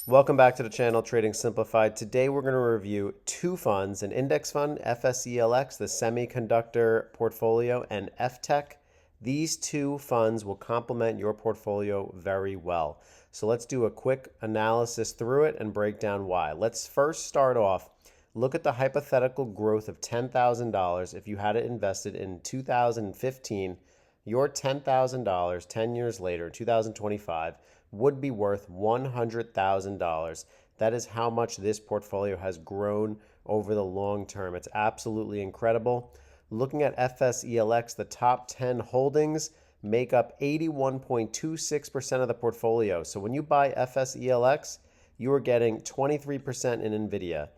Welcome back to the channel, Trading Simplified. Today we're going to review two funds, an index fund, FSELX, the semiconductor portfolio, and FTEC. These two funds will complement your portfolio very well. So let's do a quick analysis through it and break down why. Let's first start off, look at the hypothetical growth of $10,000 if you had it invested in 2015. Your $10,000 10 years later, 2025, would be worth $100,000. That is how much this portfolio has grown over the long term. It's absolutely incredible. Looking at FSELX, the top 10 holdings make up 81.26% of the portfolio. So when you buy FSELX, you are getting 23% in NVIDIA,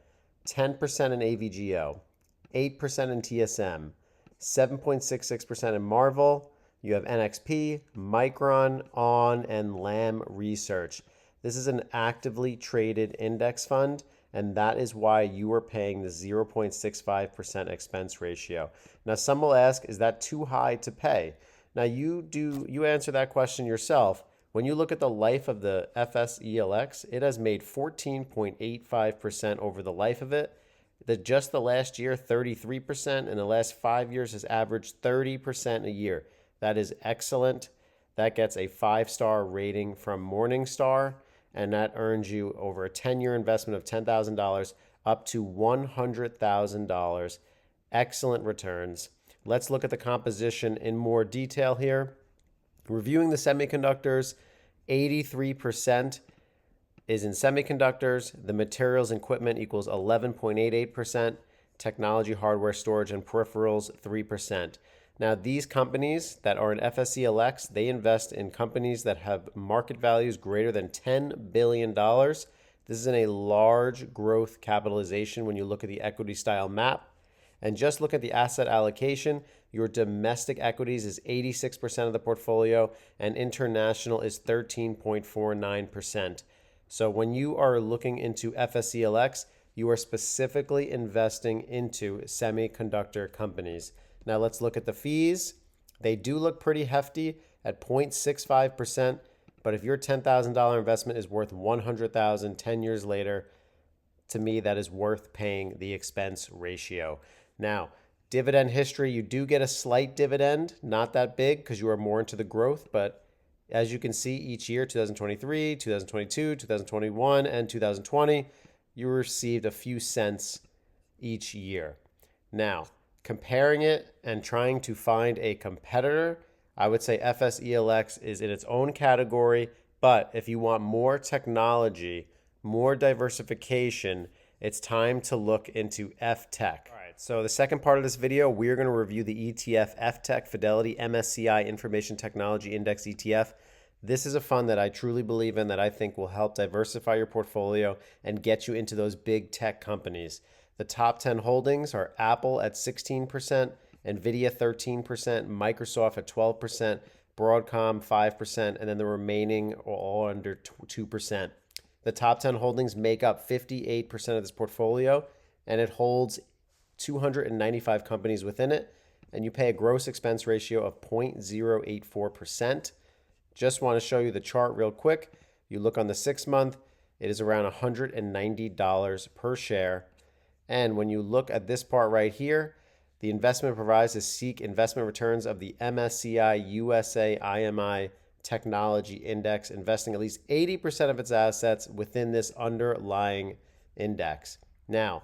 10% in AVGO, 8% in TSM, 7.66% in Marvel. You have NXP, Micron, ON, and Lam Research. This is an actively traded index fund, and that is why you are paying the 0.65% expense ratio. Now, some will ask, is that too high to pay? Now, you answer that question yourself. When you look at the life of the FSELX, it has made 14.85% over the life of it. Just the last year, 33%, and the last 5 years has averaged 30% a year. That is excellent. That gets a 5-star rating from Morningstar, and that earns you over a 10-year investment of $10,000 up to $100,000. Excellent returns. Let's look at the composition in more detail here. Reviewing the semiconductors, 83% is in semiconductors. The materials and equipment equals 11.88%. Technology, hardware, storage, and peripherals, 3%. Now, these companies that are in FSELX, they invest in companies that have market values greater than $10 billion. This is in a large growth capitalization when you look at the equity style map. And just look at the asset allocation. Your domestic equities is 86% of the portfolio, and international is 13.49%. So when you are looking into FSELX, you are specifically investing into semiconductor companies. Now let's look at the fees. They do look pretty hefty at 0.65%, but if your $10,000 investment is worth $100,000 10 years later, to me, that is worth paying the expense ratio. Now, dividend history, you do get a slight dividend, not that big because you are more into the growth, but as you can see each year, 2023, 2022, 2021, and 2020, you received a few cents each year. Now, comparing it and trying to find a competitor, I would say FSELX is in its own category, but if you want more technology, more diversification, it's time to look into FTEC. All right, so the second part of this video, we're going to review the ETF FTEC Fidelity MSCI Information Technology Index ETF. This is a fund that I truly believe in, that I think will help diversify your portfolio and get you into those big tech companies. The top 10 holdings are Apple at 16%, NVIDIA 13%, Microsoft at 12%, Broadcom 5%, and then the remaining are all under 2%. The top 10 holdings make up 58% of this portfolio, and it holds 295 companies within it, and you pay a gross expense ratio of 0.084%. Just want to show you the chart real quick. You look on the 6-month, it is around $190 per share. And when you look at this part right here, the investment provides to seek investment returns of the MSCI USA IMI Technology Index, investing at least 80% of its assets within this underlying index. Now,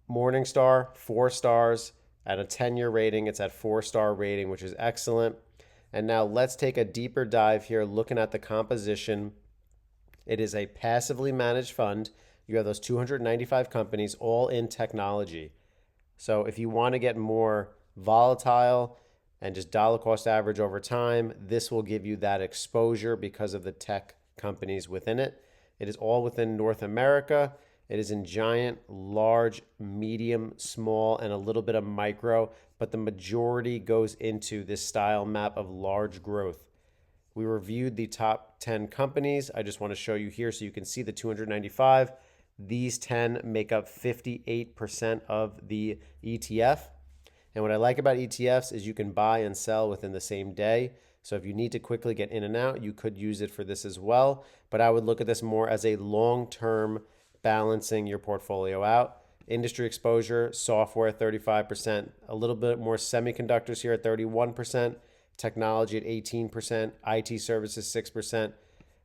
Morningstar, 4 stars. At a 10-year rating, it's at 4-star rating, which is excellent. And now let's take a deeper dive here, looking at the composition. It is a passively managed fund. You have those 295 companies all in technology. So if you want to get more volatile and just dollar cost average over time, this will give you that exposure because of the tech companies within it. It is all within North America. It is in giant, large, medium, small, and a little bit of micro, but the majority goes into this style map of large growth. We reviewed the top 10 companies. I just want to show you here so you can see the 295. These 10 make up 58% of the ETF. And what I like about ETFs is you can buy and sell within the same day. So if you need to quickly get in and out, you could use it for this as well. But I would look at this more as a long-term balancing your portfolio out. Industry exposure, software 35%, a little bit more semiconductors here at 31%, technology at 18%, IT services 6%,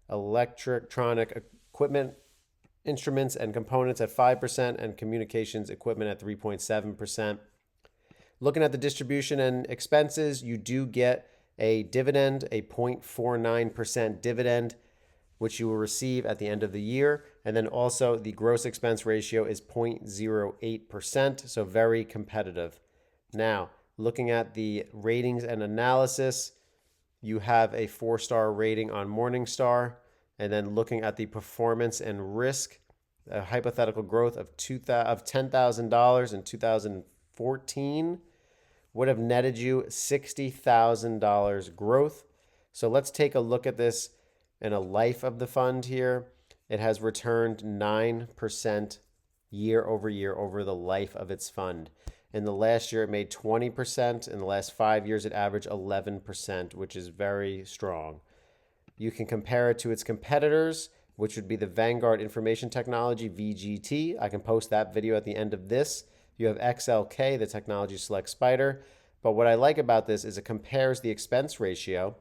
electronic equipment, instruments and components at 5%, and communications equipment at 3.7%. Looking at the distribution and expenses, you do get a dividend, a 0.49% dividend, which you will receive at the end of the year. And then also the gross expense ratio is 0.08%, so very competitive. Now, looking at the ratings and analysis, you have a 4-star rating on Morningstar. And then looking at the performance and risk, a hypothetical growth of $10,000 in 2014 would have netted you $60,000 growth. So let's take a look at this in a life of the fund here. It has returned 9% year over year over the life of its fund. In the last year, it made 20%. In the last 5 years, it averaged 11%, which is very strong. You can compare it to its competitors, which would be the Vanguard Information Technology, VGT. I can post that video at the end of this. You have XLK, the Technology Select Spider. But what I like about this is it compares the expense ratio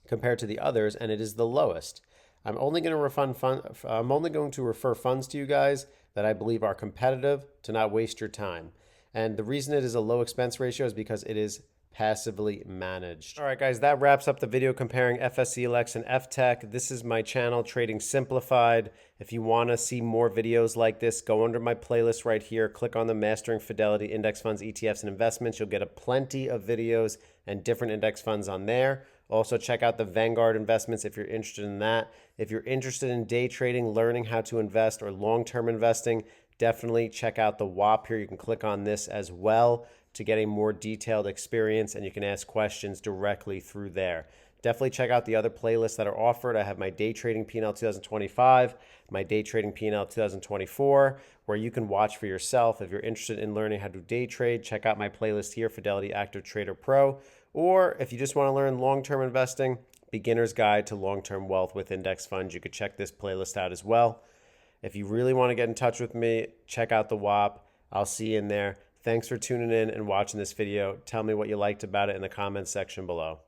compared to the others, and it is the lowest. I'm only going to refer funds to you guys that I believe are competitive to not waste your time. And the reason it is a low expense ratio is because it is passively managed. All right, guys, that wraps up the video comparing FSELX and FTEC. This is my channel, Trading Simplified. If you want to see more videos like this, go under my playlist right here. Click on the Mastering Fidelity Index Funds, ETFs, and Investments. You'll get a plenty of videos and different index funds on there. Also, check out the Vanguard investments if you're interested in that. If you're interested in day trading, learning how to invest, or long-term investing, definitely check out the WAP here. You can click on this as well to get a more detailed experience, and you can ask questions directly through there. Definitely check out the other playlists that are offered. I have my Day Trading P&L 2025, my Day Trading P&L 2024, where you can watch for yourself. If you're interested in learning how to day trade, check out my playlist here, Fidelity Active Trader Pro. Or if you just want to learn long-term investing, Beginner's Guide to Long-Term Wealth with Index Funds, you could check this playlist out as well. If you really want to get in touch with me, check out the WAP. I'll see you in there. Thanks for tuning in and watching this video. Tell me what you liked about it in the comments section below.